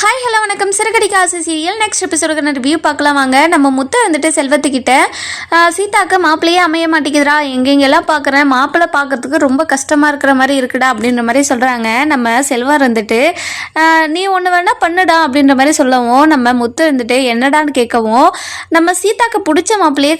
Hi hello வணக்கம். சிறுகடி காசு serial next எபிசோடுக்கான review பார்க்கலாம் வாங்க. நம்ம முத்து வந்துட்டு செல்வத்துக்கிட்ட சீதாக்கு மாப்பிள்ளையே அமைய மாட்டேங்குதுடா, எங்கெங்கெல்லாம் பார்க்குறேன் மாப்பிள்ளை பார்க்கறதுக்கு ரொம்ப கஷ்டமாக இருக்கிற மாதிரி இருக்குடா அப்படின்ற மாதிரி சொல்கிறாங்க. நம்ம செல்வம் இருந்துட்டு நீ ஒன்று வேணால் பண்ணுடா அப்படின்ற மாதிரி சொல்லவும், நம்ம முத்து இருந்துட்டு என்னடான்னு கேட்கவும், நம்ம சீதாக்கு பிடிச்ச மாப்பிள்ளையே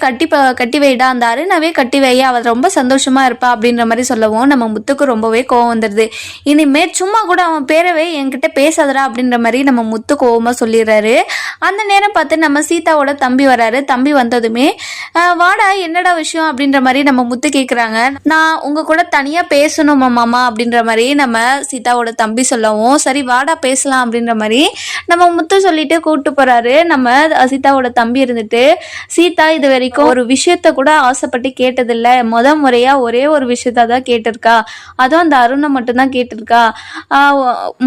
கட்டி வைடா, அந்த அருணாவே கட்டி வை, அவள் ரொம்ப சந்தோஷமாக இருப்பா அப்படின்ற மாதிரி சொல்லவும், நம்ம முத்துக்கு ரொம்பவே கோவம் வந்துடுது. இனிமேல் சும்மா கூட அவன் பேரவே என்கிட்ட பேசாதடா அப்படின்ற மாதிரி நம்ம முத்து கோவமா சொல்லிடுறாரு. அந்த நேரம் பார்த்து நம்ம சீதாவோட தம்பி வராரு. தம்பி வந்ததுமே வாடா என்னடா விஷயம் அப்படின்ற மாதிரி நம்ம முத்து கேட்குறாங்க. நான் உங்க கூட தனியா பேசணும் மாமா அப்படின்ற மாதிரி நம்ம சீதாவோட தம்பி சொல்லவும், சரி வாடா பேசலாம் அப்படின்ற மாதிரி நம்ம முத்து சொல்லிட்டு கூப்பிட்டு போறாரு. நம்ம சீதாவோட தம்பி இருந்துட்டு, சீதா இது வரைக்கும் ஒரு விஷயத்த கூட ஆசைப்பட்டு கேட்டதில்லை, முறையா ஒரே ஒரு விஷயத்த தான் கேட்டிருக்கா, அதுவும் அந்த அருணை மட்டும்தான் கேட்டிருக்கா,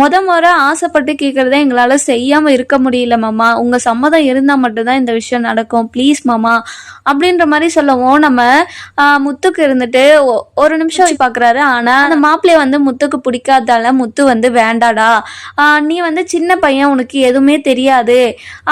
முறை ஆசைப்பட்டு கேட்கறத எங்களால் செய்யாமல் இருக்க முடியல மாமா, உங்கள் சம்மதம் இருந்தால் மட்டும்தான் இந்த விஷயம் நடக்கும், ப்ளீஸ் மாமா அப்படின்ற மாதிரி சொல்லவும், நம்ம முத்துக்கு இருந்துட்டு ஒரு நிமிஷம் பார்க்குறாரு. ஆனால் அந்த மாப்பிள்ளைய வந்து முத்துக்கு பிடிக்காதால முத்து வந்து வேண்டாடா, நீ வந்து சின்ன பையன், உனக்கு எதுவுமே தெரியாது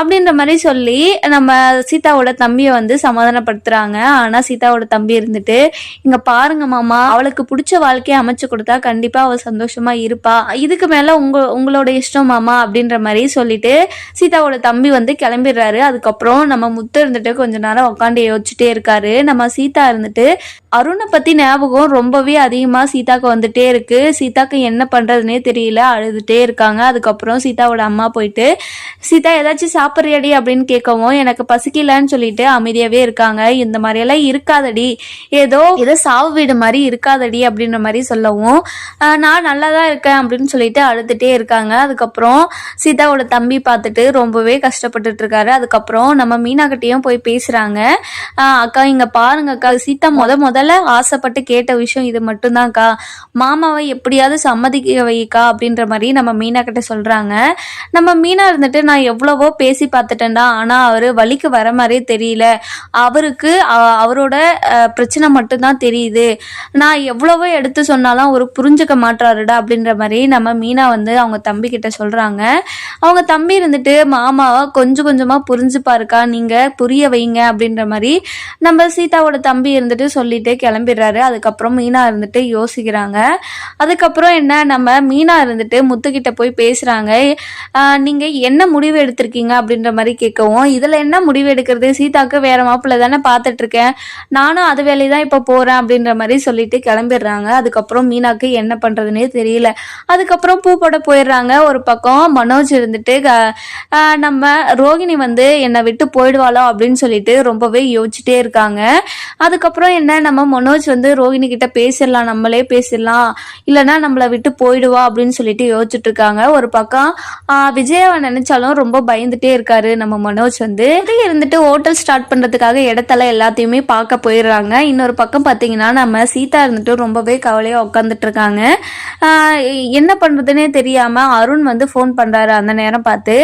அப்படின்ற மாதிரி சொல்லி நம்ம சீதாவோட தம்பியை வந்து சமாதானப்படுத்துகிறாங்க. ஆனால் சீதாவோட தம்பி இருந்துட்டு, இங்கே பாருங்க மாமா, அவளுக்கு பிடிச்ச வாழ்க்கையை அமைச்சு கொடுத்தா கண்டிப்பாக அவள் சந்தோஷமாக இருப்பா, இதுக்கு மேலே உங்களோட இஷ்டம் மாமா அப்படின்ற மாதிரி சொல்லிட்டு சீதாவோட தம்பி வந்து கிளம்பிடுறாரு. அதுக்கப்புறம் நம்ம முத்து இருந்துட்டு கொஞ்ச நேரம் உட்காந்து யோசிச்சுட்டே இருக்காரு. நம்ம சீதா இருந்துட்டு அருணை பத்தி ஞாபகம் ரொம்பவே அதிகமா சீதாக்கு வந்துட்டே இருக்கு. சீதாக்கு என்ன பண்றதுன்னே தெரியல, அழுதுட்டே இருக்காங்க. அதுக்கப்புறம் சீதாவோட அம்மா போயிட்டு, சீதா ஏதாச்சும் சாப்பிட்றியடி அப்படின்னு கேட்கவும், எனக்கு பசிக்கலன்னு சொல்லிட்டு அமைதியாவே இருக்காங்க. இந்த மாதிரி எல்லாம் இருக்காதடி, ஏதோ சாவு வீடு மாதிரி இருக்காதடி அப்படின்ற மாதிரி சொல்லவும், நான் நல்லா தான் இருக்கேன் அப்படின்னு சொல்லிட்டு அழுதுட்டே இருக்காங்க. அதுக்கப்புறம் சீதாவோட தம்பி பார்த்துட்டு ரொம்பவே கஷ்டப்பட்டுட்டு இருக்காரு. அதுக்கப்புறம் நம்ம மீனாகிட்டையும் போய் பேசுறாங்க. அக்கா இங்க பாருங்க அக்கா, சீதா முதல்ல ஆசைப்பட்டு கேட்ட விஷயம் இது மட்டும்தான்க்கா, மாமாவை எப்படியாவது சம்மதிக்க வைக்கா அப்படின்ற மாதிரி நம்ம மீனா கிட்ட சொல்றாங்க. நம்ம மீனா இருந்துட்டு, நான் எவ்வளவோ பேசி பார்த்துட்டேன்டா, ஆனா அவரு வழிக்கு வர மாதிரியே தெரியல, அவருக்கு அவரோட பிரச்சனை மட்டும்தான் தெரியுது, நான் எவ்வளவோ எடுத்து சொன்னாலும் அவரு புரிஞ்சுக்க மாட்டாருடா அப்படின்ற மாதிரி நம்ம மீனா வந்து அவங்க தம்பி கிட்ட சொல்றாங்க. அவங்க தம்பி இருந்துட்டு, மாமாவை கொஞ்சம் கொஞ்சமா புரிஞ்சுப்பாருக்கா, நீங்க புரிய வைங்க அப்படின்ற மாதிரி நம்ம சீதாவோட தம்பி இருந்துட்டு சொல்லிட்டு கிளம்பிடுறாரு. அதுக்கப்புறம் மீனா இருந்துட்டு யோசிக்கிறாங்க. அதுக்கப்புறம் என்ன, நம்ம மீனா இருந்துட்டு முத்துக்கிட்ட போய் பேசுறாங்க. நீங்க என்ன முடிவு எடுத்திருக்கீங்க அப்படின்ற மாதிரி கேட்கவும், இதுல என்ன முடிவு எடுக்கிறது, சீதாக்கு வேற மாப்பிள்ளை தானே பார்த்துட்டு இருக்கேன், நானும் அது வேலையை தான் இப்போ போறேன் அப்படின்ற மாதிரி சொல்லிட்டு கிளம்பிடுறாங்க. அதுக்கப்புறம் மீனாக்கு என்ன பண்றதுன்னே தெரியல. அதுக்கப்புறம் பூ போட போயிடுறாங்க. ஒரு பக்கம் மனோஜ் இருந்துட்டு, நம்ம ரோகிணி வந்து என்னை விட்டு போயிடுவாளோ அப்படின்னு சொல்லிட்டு ரொம்பவே யோசிச்சுட்டே இருக்காங்க. அதுக்கப்புறம் என்ன, நம்ம மனோஜ் வந்து ரோகிணி கிட்ட பேசிடலாம், நம்மளே பேசிடலாம், இல்லைன்னா நம்மளை விட்டு போயிடுவா அப்படின்னு சொல்லிட்டு யோசிச்சுட்டு இருக்காங்க. ஒரு பக்கம் விஜயாவை நினைச்சாலும் ரொம்ப பயந்துட்டே இருக்காரு நம்ம மனோஜ் வந்து. இருந்துட்டு ஹோட்டல் ஸ்டார்ட் பண்றதுக்காக இடத்தெல்லாம் எல்லாத்தையுமே பார்க்க போயிடுறாங்க. இன்னொரு பக்கம் பார்த்தீங்கன்னா நம்ம சீதா இருந்துட்டு ரொம்பவே கவலையா உட்காந்துட்டு இருக்காங்க. என்ன பண்றதுன்னே தெரியாம அருண் வந்து ஃபோன் பண்றாரு. அந்த நேரம் பார்த்து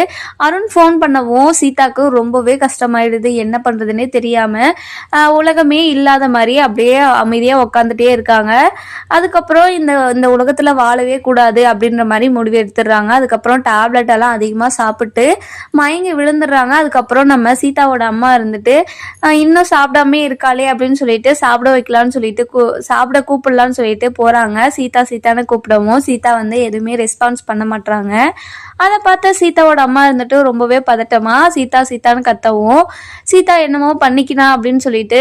அருண் ஃபோன் பண்ணவும் சீதாக்கு ரொம்பவே கஷ்டமாயிடுது, என்ன பண்றதுன்னே தெரியாம உலகமே இல்லாத மாதிரி அப்படியே அமைதியா உட்காந்துட்டே இருக்காங்க. அதுக்கப்புறம் இந்த உலகத்துல வாழவே கூடாது அப்படின்ற மாதிரி முடிவு எடுத்துடுறாங்க. அதுக்கப்புறம் டேப்லெட் எல்லாம் அதிகமா சாப்பிட்டு மயங்கி விழுந்துடுறாங்க. அதுக்கப்புறம் நம்ம சீதாவோட அம்மா இருந்துட்டு, இன்னும் சாப்பிடாமே இருக்காளே அப்படின்னு சொல்லிட்டு சாப்பிட வைக்கலான்னு சொல்லிட்டு சாப்பிட கூப்பிடலான்னு சொல்லிட்டு போறாங்க. சீதான்னு கூப்பிடவும் சீதா வந்து எதுவுமே ரெஸ்பான்ஸ் பண்ண மாட்டாங்க. அதை பார்த்து சீதாவோட அம்மா இருந்துட்டு ரொம்பவே பதட்டமா சீதான்னு கத்தவும், சீதா என்னமோ பண்ணிக்கினா அப்படின்னு சொல்லிட்டு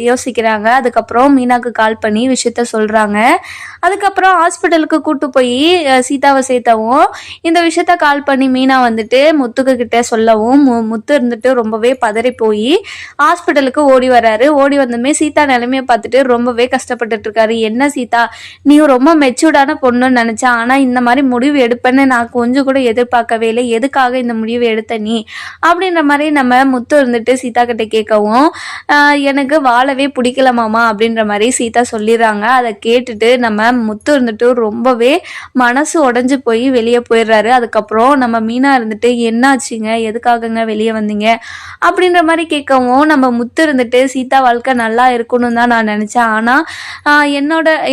யோசிக்கிறாங்க. அதுக்கப்புறம் மீனாக்கு கால் பண்ணி விஷயத்த சொல்றாங்க. அதுக்கப்புறம் ஹாஸ்பிட்டலுக்கு கூட்டு போய் சீதாவை சேர்த்தவும், இந்த விஷயத்த கால் பண்ணி மீனா வந்துட்டு முத்துக்கு கிட்ட சொல்லவும், முத்து இருந்துட்டு ரொம்பவே பதறி போய் ஹாஸ்பிட்டலுக்கு ஓடி வராரு. ஓடி வந்ததுமே சீதா நிலைமையை பார்த்துட்டு ரொம்பவே கஷ்டப்பட்டுட்டு இருக்காரு. என்ன சீதா, நீ ரொம்ப மெச்சூர்டான பொண்ணுன்னு நினைச்சேன், ஆனா இந்த மாதிரி முடிவு எடுப்பேன்னு நான் கொஞ்சம் கூட எதிர்பார்க்கவே இல்லை, எதுக்காக இந்த முடிவை எடுத்த நீ அப்படின்ற மாதிரி நம்ம முத்து இருந்துட்டு சீதா கிட்ட கேட்கவும், எனக்கு வாழவே பிடிக்கல மாமா அப்படின்ற மாதிரி சீதா சொல்லிடுறாங்க. அதை கேட்டுட்டு நம்ம முத்து இருந்துட்டு ரொம்பவே மனசு உடைஞ்சு போய் வெளியே போயிடுறாரு. அதுக்கப்புறம் நம்ம மீனா இருந்துட்டு, என்னாச்சுங்க, எதுக்காகங்க வெளியே வந்தீங்க அப்படின்ற மாதிரி கேட்கவும், நம்ம முத்து இருந்துட்டு, சீதா வாழ்க்கை நல்லா இருக்கணும்னு தான் நான் நினைச்சேன், ஆனா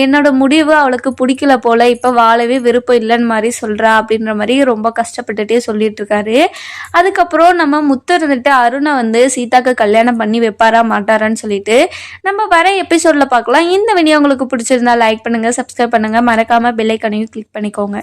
என்னோட முடிவு அவளுக்கு பிடிக்கல போல, இப்ப வாழவே விருப்பம் இல்லைன்னு மாதிரி சொல்றா அப்படின்ற மாதிரி ரொம்ப கஷ்டப்பட்டுட்டே சொல்லிட்டு இருக்காரு. அதுக்கப்புறம் நம்ம முத்து இருந்துட்டு அருணை வந்து சீதாக்கு கல்யாணம் பண்ணி வைப்பாரா மாட்டாரான்னு சொல்லிட்டு நம்ம வர எபிசோட்ல பார்க்கலாம். இந்த வீடியோ உங்களுக்கு பிடிச்சிருந்தா லைக் பண்ணுங்க, சப்ஸ்கிரைப் பண்ணுங்க, மறக்காம பெல் ஐகானையும் கிளிக் பண்ணிக்கோங்க.